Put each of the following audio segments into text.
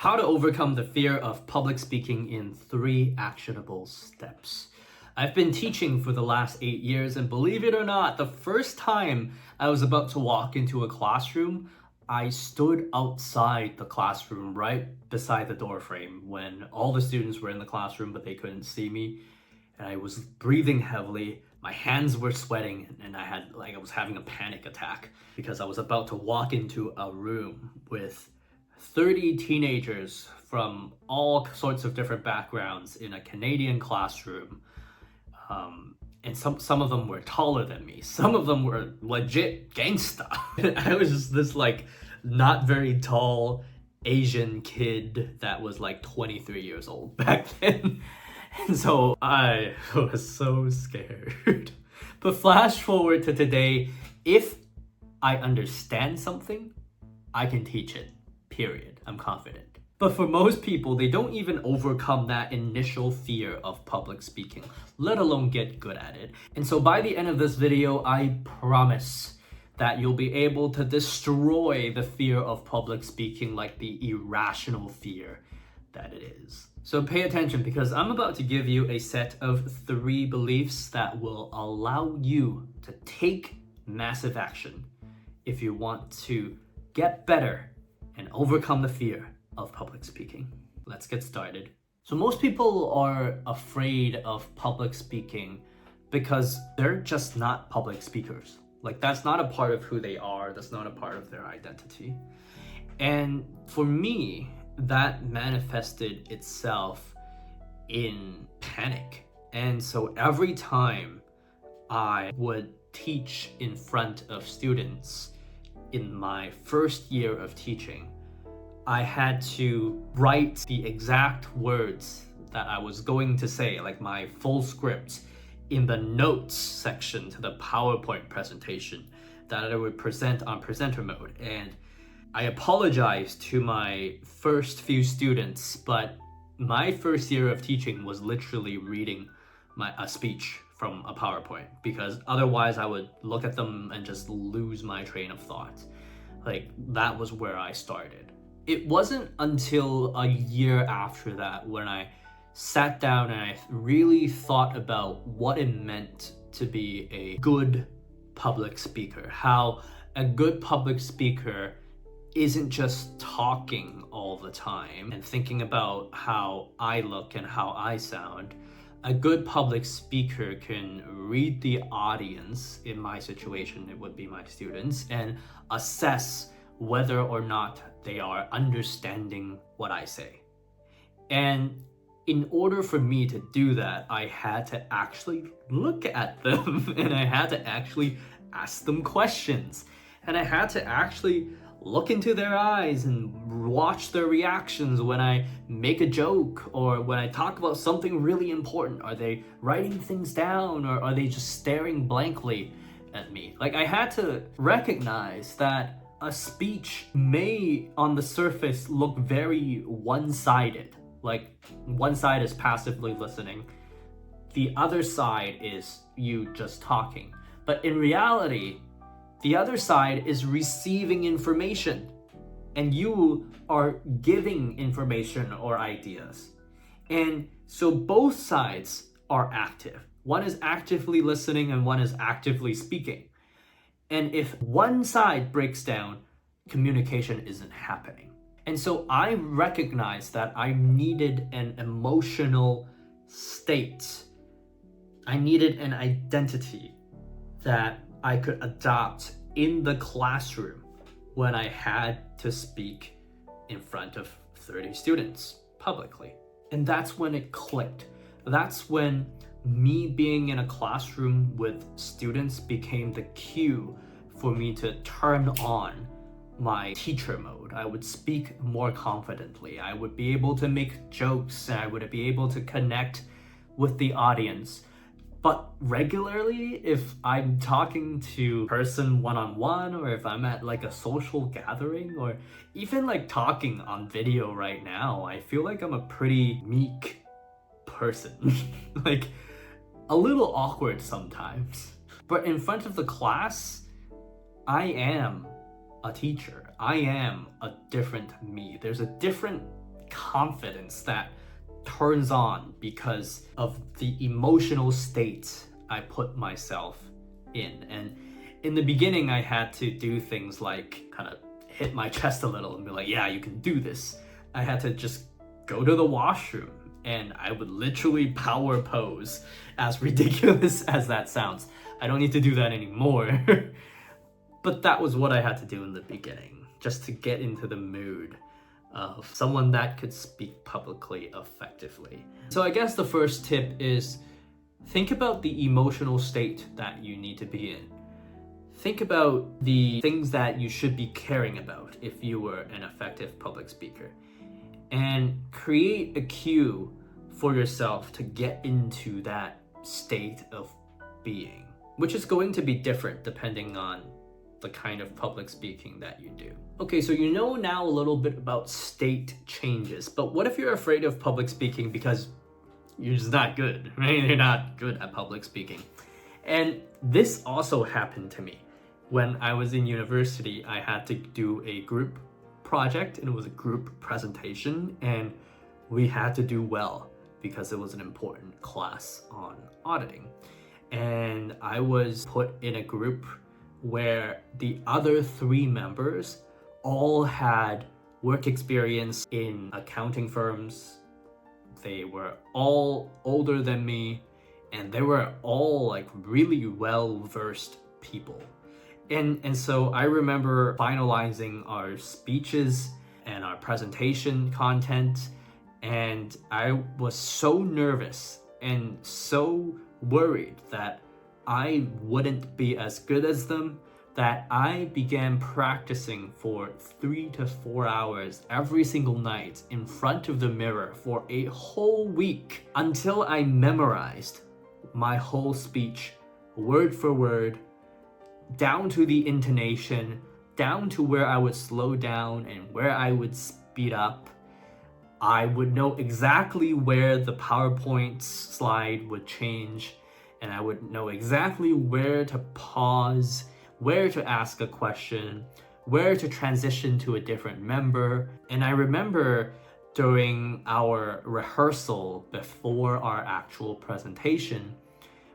How to overcome the fear of public speaking in 3 actionable steps. I've been teaching for the last 8 years, and believe it or not, the first time I was about to walk into a classroom, I stood outside the classroom right beside the door frame when all the students were in the classroom but they couldn't see me, and I was breathing heavily. My hands were sweating, and I was having a panic attack because I was about to walk into a room with 30 teenagers from all sorts of different backgrounds in a Canadian classroom. And some of them were taller than me. Some of them were legit gangsta. I was just this not very tall Asian kid that was 23 years old back then. And so I was so scared. But flash forward to today, if I understand something, I can teach it. Period. I'm confident. But for most people, they don't even overcome that initial fear of public speaking, let alone get good at it. And so by the end of this video, I promise that you'll be able to destroy the fear of public speaking like the irrational fear that it is. So pay attention, because I'm about to give you a set of 3 beliefs that will allow you to take massive action if you want to get better and overcome the fear of public speaking. Let's get started. So most people are afraid of public speaking because they're just not public speakers. That's not a part of who they are. That's not a part of their identity. And for me, that manifested itself in panic. And so every time I would teach in front of students in my first year of teaching, I had to write the exact words that I was going to say, my full script, in the notes section to the PowerPoint presentation that I would present on presenter mode. And I apologize to my first few students, but my first year of teaching was literally reading a speech from a PowerPoint, because otherwise I would look at them and just lose my train of thought. That was where I started. It wasn't until a year after that when I sat down and I really thought about what it meant to be a good public speaker. How a good public speaker isn't just talking all the time and thinking about how I look and how I sound. A good public speaker can read the audience, in my situation it would be my students, and assess whether or not they are understanding what I say. And in order for me to do that, I had to actually look at them and I had to actually ask them questions. And I had to actually look into their eyes and watch their reactions when I make a joke or when I talk about something really important. Are they writing things down, or are they just staring blankly at me? I had to recognize that a speech may on the surface look very one-sided. One side is passively listening, the other side is you just talking. But in reality, the other side is receiving information, and you are giving information or ideas. And so both sides are active. One is actively listening and one is actively speaking. And if one side breaks down, communication isn't happening. And so I recognized that I needed an emotional state. I needed an identity that I could adopt in the classroom when I had to speak in front of 30 students publicly. And that's when it clicked. That's when me being in a classroom with students became the cue for me to turn on my teacher mode. I would speak more confidently. I would be able to make jokes, and I would be able to connect with the audience. But regularly, if I'm talking to a person one-on-one, or if I'm at a social gathering, or even talking on video right now, I feel like I'm a pretty meek person. A little awkward sometimes. But in front of the class, I am a teacher. I am a different me. There's a different confidence that turns on because of the emotional state I put myself in. And in the beginning, I had to do things like kind of hit my chest a little and be like, yeah, you can do this. I had to just go to the washroom and I would literally power pose, as ridiculous as that sounds. I don't need to do that anymore. But that was what I had to do in the beginning, just to get into the mood of someone that could speak publicly effectively. So I guess the first tip is think about the emotional state that you need to be in. Think about the things that you should be caring about if you were an effective public speaker. And create a cue for yourself to get into that state of being, which is going to be different depending on the kind of public speaking that you do. Okay, so you know now a little bit about state changes, but what if you're afraid of public speaking because you're just not good, right? You're not good at public speaking. And this also happened to me. When I was in university, I had to do a group project and it was a group presentation and we had to do well because it was an important class on auditing. And I was put in a group where the other 3 members all had work experience in accounting firms. They were all older than me and they were all like really well-versed people. And so I remember finalizing our speeches and our presentation content, and I was so nervous and so worried that I wouldn't be as good as them that I began practicing for 3 to 4 hours every single night in front of the mirror for a whole week until I memorized my whole speech, word for word, down to the intonation, down to where I would slow down and where I would speed up. I would know exactly where the PowerPoint slide would change, and I would know exactly where to pause, where to ask a question, where to transition to a different member. And I remember during our rehearsal before our actual presentation,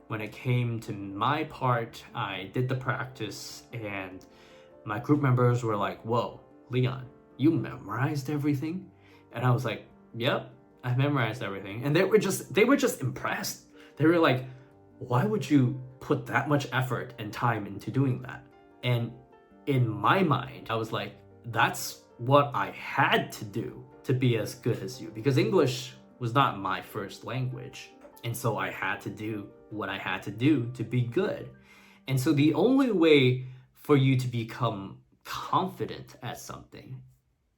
when it came to my part, I did the practice and my group members were like, whoa, Leon, you memorized everything? And I was like, yep, I memorized everything. And they were just impressed. They were like, why would you put that much effort and time into doing that? And in my mind, I was like, that's what I had to do to be as good as you, because English was not my first language. And so I had to do what I had to do to be good. And so the only way for you to become confident at something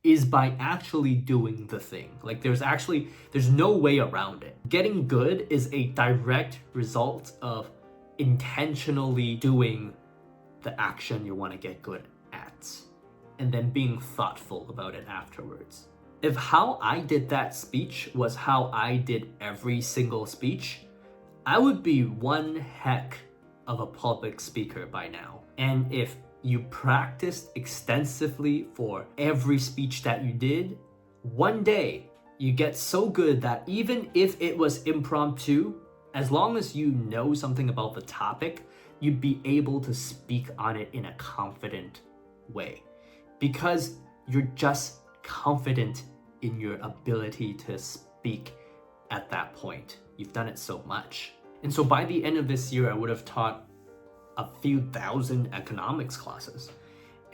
is by actually doing the thing. Like there's no way around it. Getting good is a direct result of intentionally doing the action you want to get good at and then being thoughtful about it afterwards. If how I did that speech was how I did every single speech, I would be one heck of a public speaker by now. And if you practiced extensively for every speech that you did, one day you get so good that even if it was impromptu, as long as you know something about the topic, you'd be able to speak on it in a confident way. Because you're just confident in your ability to speak at that point. You've done it so much. And so by the end of this year, I would have taught a few thousand economics classes.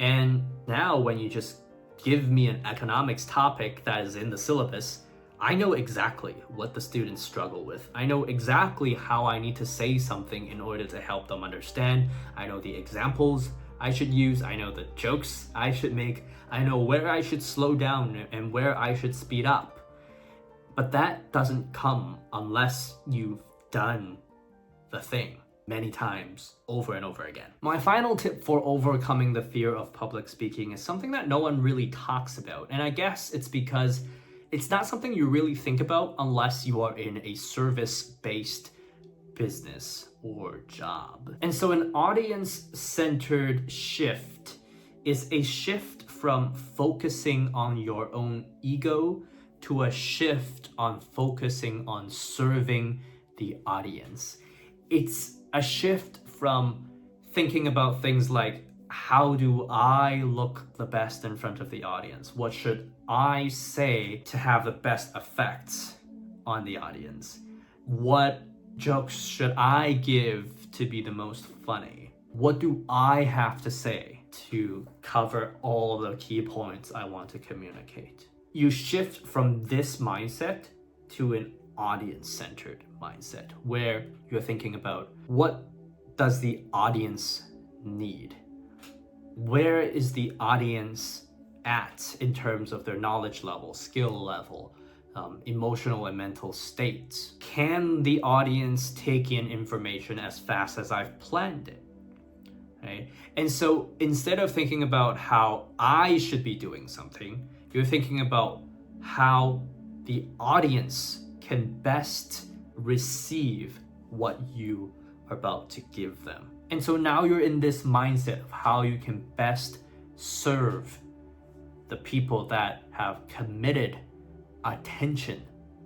And now when you just give me an economics topic that is in the syllabus, I know exactly what the students struggle with. I know exactly how I need to say something in order to help them understand. I know the examples I should use. I know the jokes I should make. I know where I should slow down and where I should speed up. But that doesn't come unless you've done the thing many times over and over again. My final tip for overcoming the fear of public speaking is something that no one really talks about. And I guess it's because it's not something you really think about unless you are in a service-based business or job. And so an audience-centered shift is a shift from focusing on your own ego to a shift on focusing on serving the audience. It's a shift from thinking about things like, how do I look the best in front of the audience? What should I say to have the best effects on the audience? What jokes should I give to be the most funny? What do I have to say to cover all the key points I want to communicate? You shift from this mindset to an audience-centered mindset where you're thinking about, what does the audience need? Where is the audience at in terms of their knowledge level, skill level, emotional and mental states? Can the audience take in information as fast as I've planned it? Right? And so instead of thinking about how I should be doing something, you're thinking about how the audience can best receive what you are about to give them. And so now you're in this mindset of how you can best serve the people that have committed attention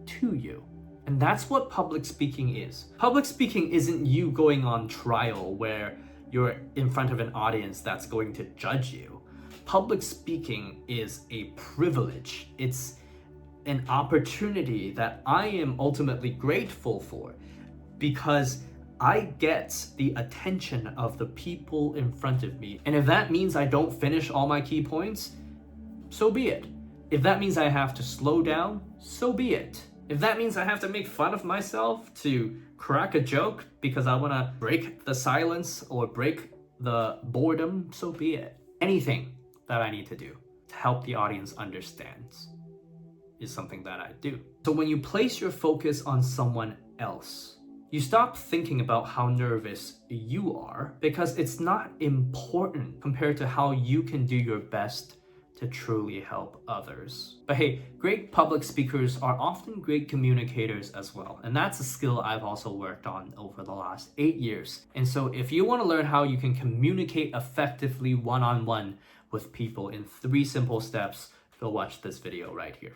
to you. And that's what public speaking is. Public speaking isn't you going on trial where you're in front of an audience that's going to judge you. Public speaking is a privilege. It's an opportunity that I am ultimately grateful for, because I get the attention of the people in front of me. And if that means I don't finish all my key points, so be it. If that means I have to slow down, so be it. If that means I have to make fun of myself to crack a joke because I want to break the silence or break the boredom, so be it. Anything that I need to do to help the audience understand is something that I do. So when you place your focus on someone else, you stop thinking about how nervous you are, because it's not important compared to how you can do your best to truly help others. But hey, great public speakers are often great communicators as well. And that's a skill I've also worked on over the last 8 years. And so if you want to learn how you can communicate effectively one-on-one with people in 3 simple steps, go watch this video right here.